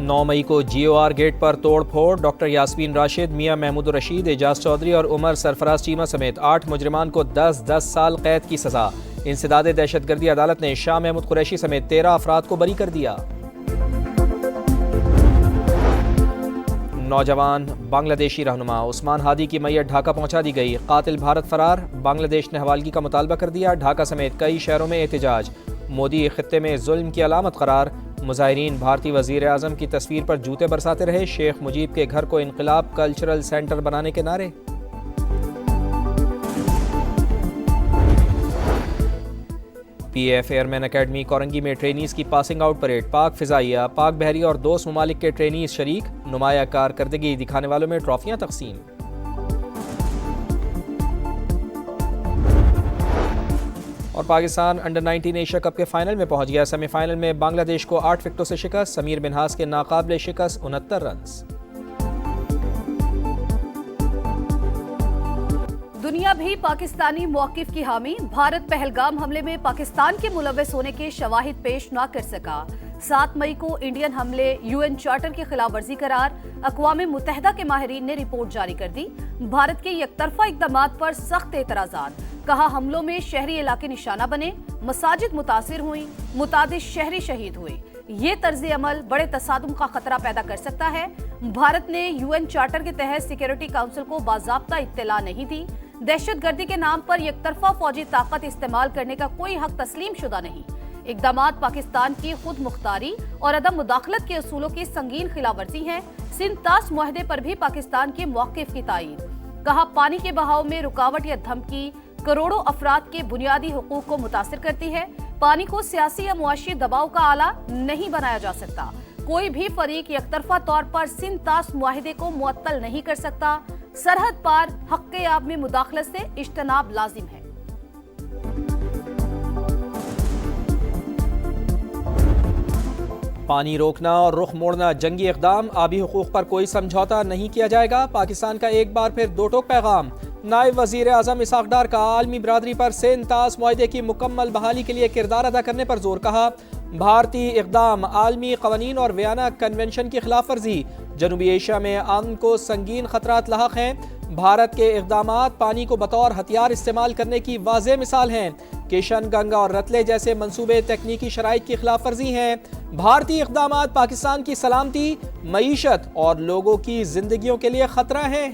9 मई को GOR gate पर तोड़ फोड़, डॉक्टर यास्मीन राशिद, मियां महमूद रशीद, एजाज चौधरी और उमर सरफराज चीमा समेत 8 मुजरिमान को 10-10 साल कैद की सजा। इंसदाद दहशतगर्दी अदालत ने शाह महमूद कुरैशी समेत 13 अफराद को बरी कर दिया। नौजवान बांग्लादेशी रहनुमा उस्मान हादी की मैयत ढाका पहुंचा दी गई। कातिल भारत फरार, बांग्लादेश ने हवालगी का मुतालबा कर दिया। ढाका समेत कई शहरों में एहतजाज, मोदी खित्ते में जुल्म की अलामत करार। मुजाहिरीन भारतीय वजीर आज़म की तस्वीर पर जूते बरसाते रहे। शेख मुजीब के घर को इनकलाब कल्चरल सेंटर बनाने के नारे। PF एयरमैन अकेडमी कोरंगी में ट्रेनीज की पासिंग आउट परेड। पाक फिजाइया, पाक बहरिया और दोस्त ममालिक के ट्रेनीज शरीक। नुमाया कारकर्दगी दिखाने वालों में ट्रॉफियां तकसीम। और पाकिस्तान अंडर 19 एशिया कप के फाइनल में पहुंच गया। सेमीफाइनल में बांग्लादेश को 8 विकेटों से शिकस्त। समीर मिन्हास के नाकाबिले शिकस्त 69 रन्स। दुनिया भी पाकिस्तानी मौकिफ की हामी। भारत पहलगाम हमले में पाकिस्तान के मुलव्वस होने के शवाहिद पेश न कर सका। 7 मई को इंडियन हमले UN चार्टर की खिलाफ वर्जी करार। अक़वाम मुत्तहिदा के माहिरीन ने रिपोर्ट जारी कर दी। भारत के यकतरफा इक़दामात पर सख्त एतराज़ात। कहा हमलों में शहरी इलाके निशाना बने, मसाजिद मुतासिर हुई, मुतादिद शहरी शहीद हुए। ये तर्ज अमल बड़े तसादुम का खतरा पैदा कर सकता है। भारत ने UN चार्टर के तहत सिक्योरिटी काउंसिल को बाज़ाब्ता इत्तला नहीं दी। दहशतगर्दी के नाम पर यकतरफा फौजी ताकत इस्तेमाल करने का कोई हक तस्लीम शुदा नहीं। इक़दामात पाकिस्तान की खुद मुख्तारी और अदम मुदाखलत के असूलों की संगीन खिलाफवर्जी हैं। सिंध-तास मुआहदे पर भी पाकिस्तान के मौक़िफ़ की तायीद। कहा पानी के बहाव में रुकावट या धमकी करोड़ों अफराद के बुनियादी हुकूक को मुतासिर करती है। पानी को सियासी या मुआशी दबाव का आला नहीं बनाया जा सकता। कोई भी फरीक यकतरफा तौर पर सिंध-तास मुआहदे को मुअत्तल नहीं कर सकता। सरहद पार हक़ आब में मुदाखलत से इज्तनाब लाजिम है। पानी रोकना और रुख मोड़ना जंगी इक़दाम, आबी हुकूक पर कोई समझौता नहीं किया जाएगा। पाकिस्तान का एक बार फिर दो टोक पैगाम। नायब वज़ीर आज़म इसहाक़ डार का आलमी बरादरी पर सिंध-तास मुआहदे की मुकम्मल बहाली के लिए किरदार अदा करने पर जोर। कहा भारतीय इक़दाम आलमी क़वानीन और वियना कन्वेंशन की खिलाफ वर्जी। जनूबी एशिया में अमन को संगीन खतरात लाहक हैं। भारत के इक़दामात पानी को बतौर हथियार इस्तेमाल करने की वाज़ेह मिसाल हैं। किशन गंगा और रतले जैसे मंसूबे तकनीकी शराइत की खिलाफ वर्जी हैं। भारतीय इक़दामात पाकिस्तान की सलामती, मईशत और लोगों की जिंदगियों के लिए खतरा हैं।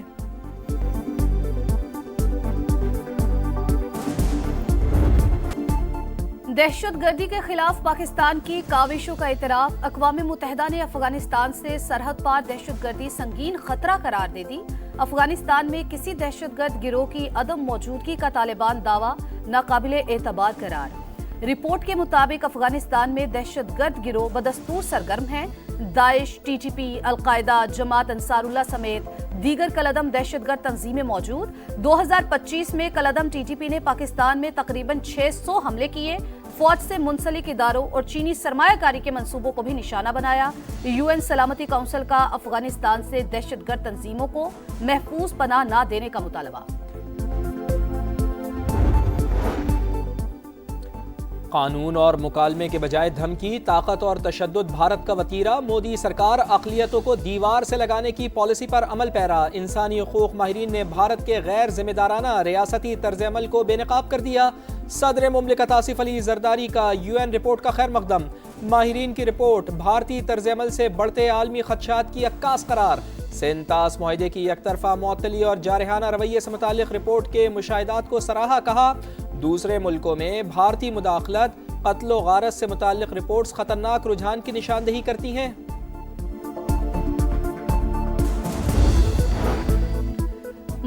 दहशतगर्दी के खिलाफ पाकिस्तान की काविशों का इतराफ। अक़वाम मुत्तहिदा ने अफगानिस्तान से सरहद पार दहशतगर्दी संगीन खतरा करार दे दी। अफगानिस्तान में किसी दहशतगर्द गिरोह की अदम मौजूदगी का तालिबान दावा नाकाबिले एतबार करार। रिपोर्ट के मुताबिक अफगानिस्तान में दहशतगर्द गिरोह बदस्तूर सरगर्म हैं। दाइश, TTP, अलकायदा, जमात अंसारुल्लाह समेत दीगर कलअदम दहशतगर्द तंजीमें मौजूद। 2025 में कलअदम TTP ने पाकिस्तान में तकरीबन 600 हमले किए। फौज से मुंसलिक इदारों और चीनी सरमायाकारी के मंसूबों को भी निशाना बनाया। UN सलामती काउंसिल का अफगानिस्तान से दहशतगर्द तंजीमों को महफूज पनाह न देने का मुतालबा। कानून और मुकालमे के बजाय धमकी, ताकत और तशद्दुद भारत का वतीरा। मोदी सरकार अक़लियतों को दीवार से लगाने की पॉलिसी पर अमल पैरा। इंसानी हुकूक माहिरीन ने भारत के गैर जिम्मेदाराना रियासती तर्ज अमल को बेनकाब कर दिया। सदर मुमलिकत आसिफ अली जरदारी का UN रिपोर्ट का खैर मकदम। माहिरीन की रिपोर्ट भारतीय तर्ज अमल से बढ़ते आलमी खदशात की अक्कास करार। सिंध-तास मुआहदे की यकतरफा मुअत्तली और जारहाना रवैये से मुतालिक रिपोर्ट के मुशाहिदात को सराहा। कहा दूसरे मुल्कों में भारतीय मुदाखलत, कत्ल व गारत से मुतालिक रिपोर्ट्स खतरनाक रुझान की निशानदेही करती हैं।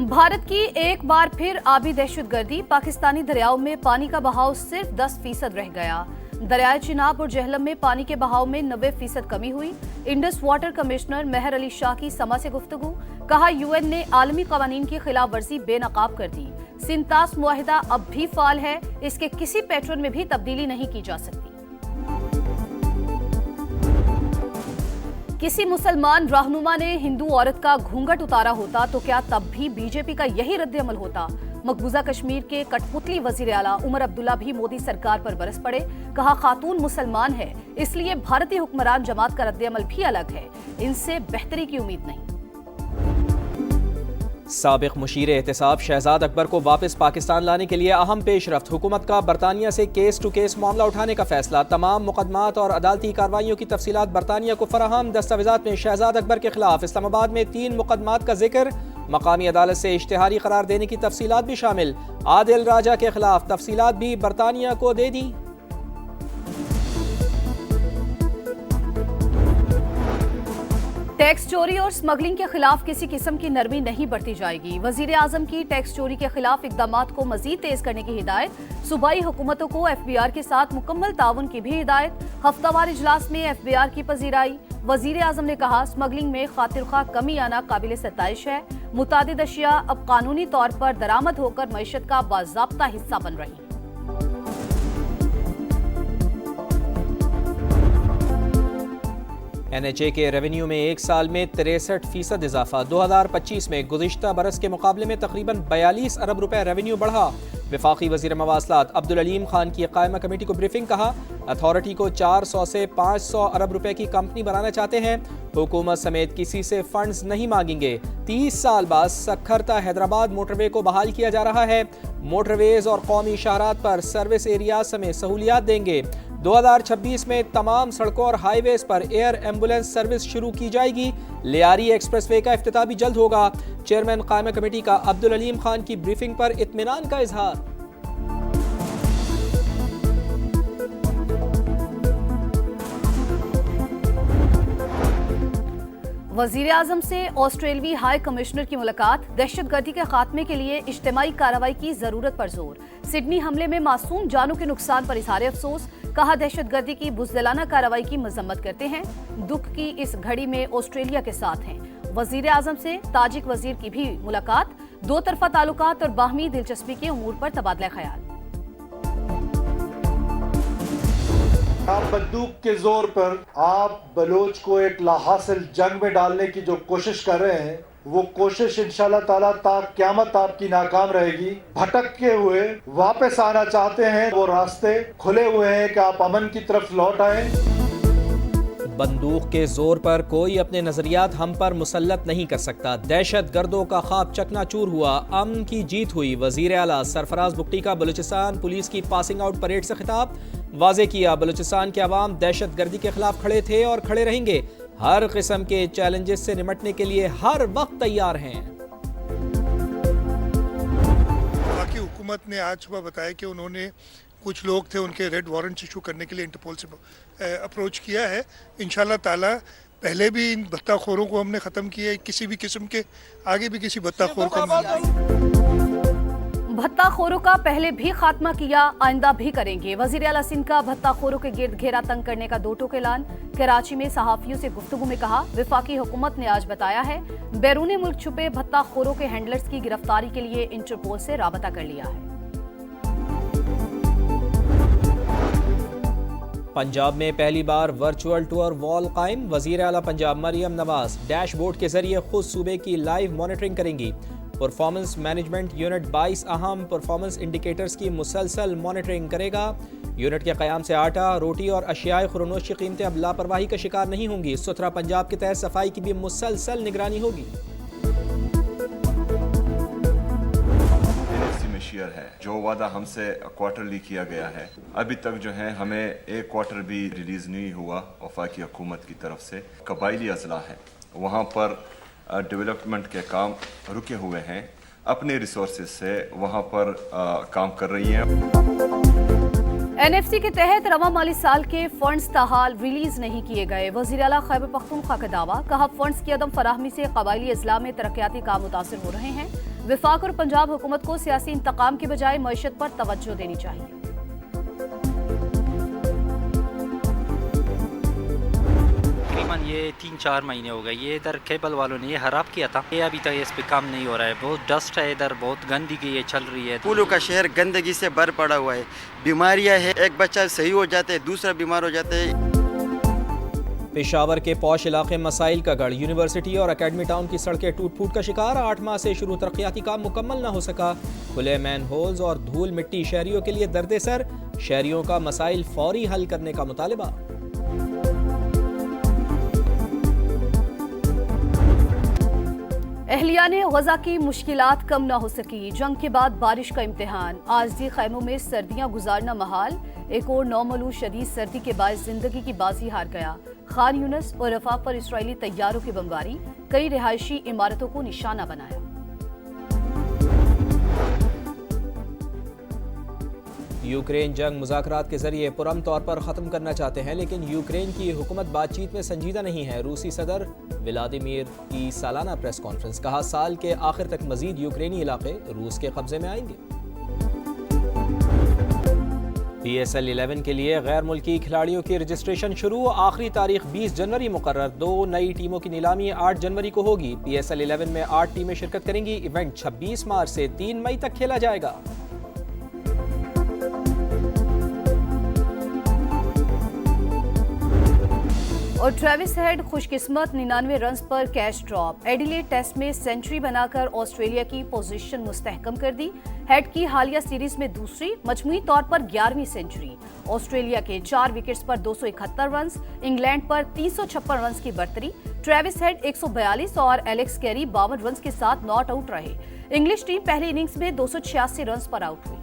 भारत की एक बार फिर आबी दहशतगर्दी। पाकिस्तानी दरियाओं में पानी का बहाव सिर्फ 10% रह गया। दरियाए चिनाब और जहलम में पानी के बहाव में 90% कमी हुई। इंडस वाटर कमिश्नर मेहर अली शाह की समा से गुफ्तगू। कहा UN ने आलमी कवानीन की खिलाफ वर्जी बेनकाब कर दी। सिंध-तास मुआहिदा अब भी फाल है। इसके किसी पैटर्न में भी तब्दीली नहीं की जा सकती। किसी मुसलमान रहनुमा ने हिंदू औरत का घूंघट उतारा होता तो क्या तब भी BJP का यही रद्द अमल होता? मकबूजा कश्मीर के कठपुतली वजीर आला उमर अब्दुल्ला भी मोदी सरकार पर बरस पड़े। कहा खातून मुसलमान है, इसलिए भारतीय हुक्मरान जमात का रद्द-ए-अमल भी अलग है, इनसे बेहतरी की उम्मीद नहीं। साबिक मुशीर एहतिसाब शहजाद अकबर को वापस पाकिस्तान लाने के लिए अहम पेशरफ्त। हुकूमत का बरतानिया से केस टू केस मामला उठाने का फैसला। तमाम मुकदमात और अदालती कार्रवाइयों की तफसीलात बरतानिया को फराहम। दस्तावेजात में शहजाद अकबर के खिलाफ इस्लामाबाद में 3 मुकदमात का जिक्र। मकामी अदालत से इश्तिहारी करार देने की तफसीलात भी शामिल। आदिल राजा के खिलाफ तफसीलात भी बरतानिया को दे दी। टैक्स चोरी और स्मगलिंग के खिलाफ किसी किस्म की नरमी नहीं बरती जाएगी। वजीर आजम की टैक्स चोरी के खिलाफ इकदामात को मजीद तेज करने की हिदायत। सूबाई हुकूमतों को FBR के साथ मुकम्मल ताउन की भी हिदायत। हफ्तावार इजलास में FBR की पजीराई। वजीर आजम ने कहा स्मगलिंग में खातिरख्वाह कमी आना काबिल सताइश है। मुतादिद अशिया अब कानूनी तौर पर दरामद होकर मईशत का बाज़ाब्ता हिस्सा बन रही। NHA के रेवेन्यू में एक साल में 63% इजाफा। 2025 में गुज़िश्ता बरस के मुकाबले में तकरीबन 42 अरब रुपए रेवेन्यू बढ़ा। वफाकी वज़ीर मवासलात अब्दुल अलीम खान की कायमा कमेटी को ब्रीफिंग। कहा अथॉरिटी को 400 से 500 अरब रुपए की कंपनी बनाना चाहते हैं। हुकूमत समेत किसी से फंड्स नहीं मांगेंगे। 30 साल बाद सक्खरता हैदराबाद मोटरवे को बहाल किया जा रहा है। मोटरवेज और कौमी शाहरात पर सर्विस एरिया समेत सहूलियात देंगे। 2026 में तमाम सड़कों और हाईवेज पर एयर एम्बुलेंस सर्विस शुरू की जाएगी। लियारी एक्सप्रेसवे का इफ्तिताह भी जल्द होगा। चेयरमैन कायमा कमेटी का अब्दुल अलीम खान की ब्रीफिंग पर इत्मीनान का इजहार। वजीर आजम से ऑस्ट्रेलवी हाई कमिश्नर की मुलाकात। दहशतगर्दी के खात्मे के लिए इज्तिमाई कार्रवाई की जरूरत पर जोर। सिडनी हमले में मासूम जानों के नुकसान पर इजहार अफसोस। कहा दहशतगर्दी की बुज़दिलाना कार्रवाई की मजम्मत करते हैं। दुख की इस घड़ी में ऑस्ट्रेलिया के साथ हैं। वजीर आजम से ताजिक वजीर की भी मुलाकात। 2 तरफा ताल्लुकात और बाहमी दिलचस्पी के उमूर पर तबादला ख्याल। आप बंदूक के जोर पर आप बलोच को एक लाहासिल जंग में डालने की जो कोशिश कर रहे हैं, वो कोशिश इंशाल्लाह ताला ता क़यामत आपकी नाकाम रहेगी। भटकते हुए वापस आना चाहते हैं, वो रास्ते खुले हुए हैं कि आप अमन की तरफ लौट आए। बंदूक के जोर पर कोई अपने नजरियात हम पर मुसल्लत नहीं कर सकता। दहशत गर्दों का ख्वाब चकनाचूर हुआ, अमन की जीत हुई। वजीर आला सरफराज बुगटी का बलूचिस्तान पुलिस की पासिंग आउट परेड से खिताब। वाज़े किया बलूचिस्तान के अवाम दहशत गर्दी के खिलाफ खड़े थे और खड़े रहेंगे। हर किस्म के चैलेंजेस से निमटने के लिए हर वक्त तैयार हैं। बाकी हुकूमत ने आज सुबह बताया कि उन्होंने कुछ लोग थे उनके रेड वारंट इशू करने के लिए इंटरपोल से अप्रोच किया है। इंशाल्लाह ताला पहले भी इन भत्ताखोरों को हमने ख़त्म किया है, किसी भी किस्म के आगे भी किसी भत्ताखोर को नहीं। भत्ताखोरों का पहले भी खात्मा किया, आइंदा भी करेंगे। वजीर आला सिंध का भत्ताखोरों के गिर्द घेरा तंग करने का 2 टूक ऐलान। कराची में सहाफियों से गुफ्तगू में कहा वफाकी हुकूमत ने आज बताया है बैरून मुल्क छुपे भत्ताखोरों के हैंडलर्स की गिरफ्तारी के लिए इंटरपोल से राबता कर लिया है। पंजाब में पहली बार वर्चुअल टूर वॉल कायम। वजीर आला पंजाब मरियम नवाज डैशबोर्ड के जरिए खुद सूबे की लाइव मॉनिटरिंग करेंगी। परफॉर्मेंस मैनेजमेंट यूनिट 22 अहम परफॉर्मेंस इंडिकेटर्स की मुसलसल मॉनिटरिंग करेगा। यूनिट के क़याम से आटा, रोटी और अशियाए खुरनोश की कीमतें अब लापरवाही का शिकार नहीं होंगी। सुथरा पंजाब के तहत सफाई की भी मुसलसल निगरानी होगी। शेयर है जो वादा हमसे क्वार्टरली किया गया है, अभी तक जो है हमें एक क्वार्टर भी रिलीज नहीं हुआ वफाकी हुकूमत की तरफ से। कबायली अजला है वहाँ पर डेवलपमेंट के काम रुके हुए हैं, अपने रिसोर्सेज से वहाँ पर काम कर रही हैं। NFC के तहत रवा माली साल के फंड्स ताहाल रिलीज नहीं किए गए। वज़ीर आला खैबर पख्तूनख्वा का दावा। कहा फंड्स की अदम फराहमी से कबायली अजला में तरक्याती काम मुतासिर हो रहे हैं। वफाक और पंजाब हुकूमत को सियासी इंतकाम की बजाय मईशत पर तवज्जो देनी चाहिए। तकरीबन ये 3-4 महीने हो गए, ये इधर केबल वालों ने ये खराब किया था, ये अभी तक इस पे काम नहीं हो रहा है। बहुत डस्ट है इधर, बहुत गंदगी ये चल रही है। पुलों का शहर गंदगी से भर पड़ा हुआ है। बीमारियां है, एक बच्चा सही हो जाता है दूसरा बीमार हो जाता है। पेशावर के पौश इलाके मसाइल का गढ़, यूनिवर्सिटी और अकेडमी टाउन की सड़कें टूट फूट का शिकार। 8 माह से शुरू तरक्याती काम मुकम्मल न हो सका। खुले मैन होल्स और धूल मिट्टी शहरियों के लिए दर्द सर। शहरियों का मसाइल फौरी हल करने का मुतालबा। अहलियाने गजा की मुश्किलात कम न हो सकी। जंग के बाद बारिश का इम्तिहान। आज़दी खैमों में सर्दियां गुजारना महाल। एक और नौमलू शदीद सर्दी के बायस जिंदगी की बाजी हार गया। खान यूनिस और रफा पर इसराइली तैयारों की बमबारी कई रिहायशी इमारतों को निशाना बनाया। यूक्रेन जंग मुज़ाकरात के जरिए पुरम तौर पर ख़त्म करना चाहते हैं, लेकिन यूक्रेन की हुकूमत बातचीत में संजीदा नहीं है। रूसी सदर व्लादिमीर की सालाना प्रेस कॉन्फ्रेंस। कहा साल के आखिर तक मजीद यूक्रेनी इलाके रूस के कब्जे में आएंगे। PSL 11 के लिए गैर मुल्की खिलाड़ियों की रजिस्ट्रेशन शुरू। आखिरी तारीख 20 जनवरी मुकर्रर। 2 नई टीमों की नीलामी 8 जनवरी को होगी। PSL 11 में 8 टीमें शिरकत करेंगी। इवेंट 26 मार्च से 3 मई तक खेला जाएगा। और ट्रेविस हेड खुशकिस्मत 99 रन्स पर कैच ड्रॉप। एडिलेड टेस्ट में सेंचुरी बनाकर ऑस्ट्रेलिया की पोजीशन मुस्तहकम कर दी। हेड की हालिया सीरीज में दूसरी, मजमूई तौर पर 11वीं सेंचुरी। ऑस्ट्रेलिया के 4 विकेट्स पर 271 रन्स, इंग्लैंड पर 356 रन्स की बढ़तरी। ट्रेविस हेड 142 और एलेक्स कैरी 52 रन्स के साथ नॉट आउट रहे। इंग्लिश टीम पहली इनिंग्स में 286 रन्स पर आउट हुई।